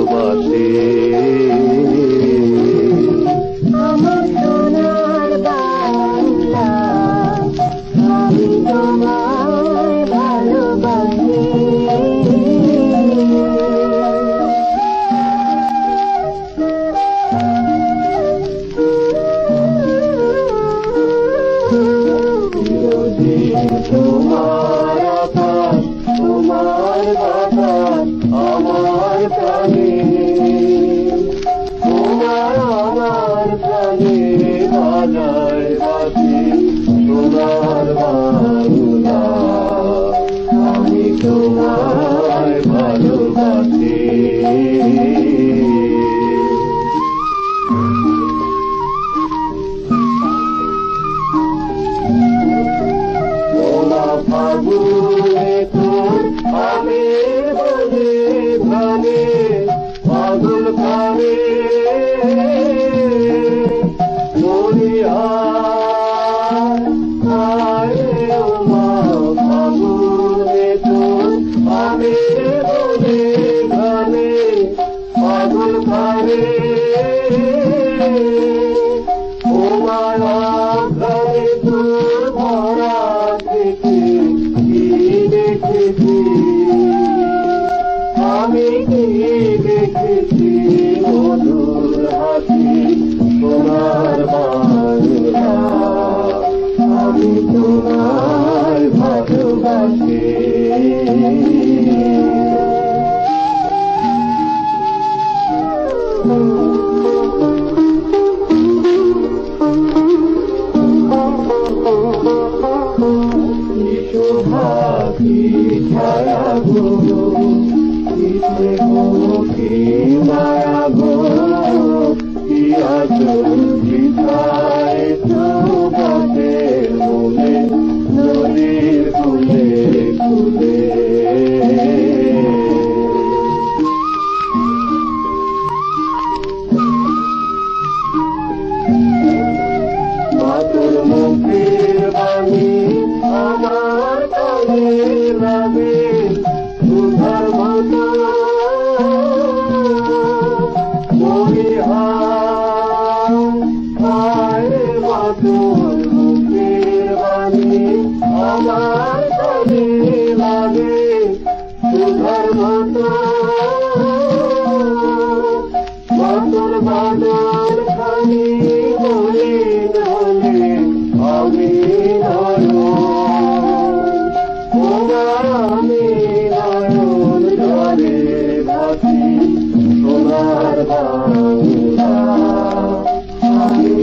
ভালোবাসি। আমার সোনার বাংলা, আমি তোমায় ভালোবাসি। তোমার আকাশ, তোমার বাতাস আমার প্রাণে, তোমার আমার প্রাণে বাজায় বাঁশি সোনার বাংলা, আমি তোমায় ভালোবাসি। ফাগুনে তোর আমের বনে ঘানে ফাগুন খানে ফাগুনে তোর আমের বনে ঘানে ফাগুন খানে ঘরে তোর ভরা আমি কি দেখেছি মধুর হাসি সোনার বাংলা, আমি তোমায় ভালোবাসি। কি ছায়া গো, কিসে গো কি মায়া গো, কি আচল বিছায় চৌকাঠে মনে নদীর কুলে কুলে। মাতুর মুখের বাণী আমার কানে লাগে সুধার মতো, মাতুর মুখের বাণী আমার কানে লাগে সুধার মতো, মাতুর বাদল খানি বলে বলে আমি আমি নয়ন জলে ভাসি সোনার বাংলা, আমি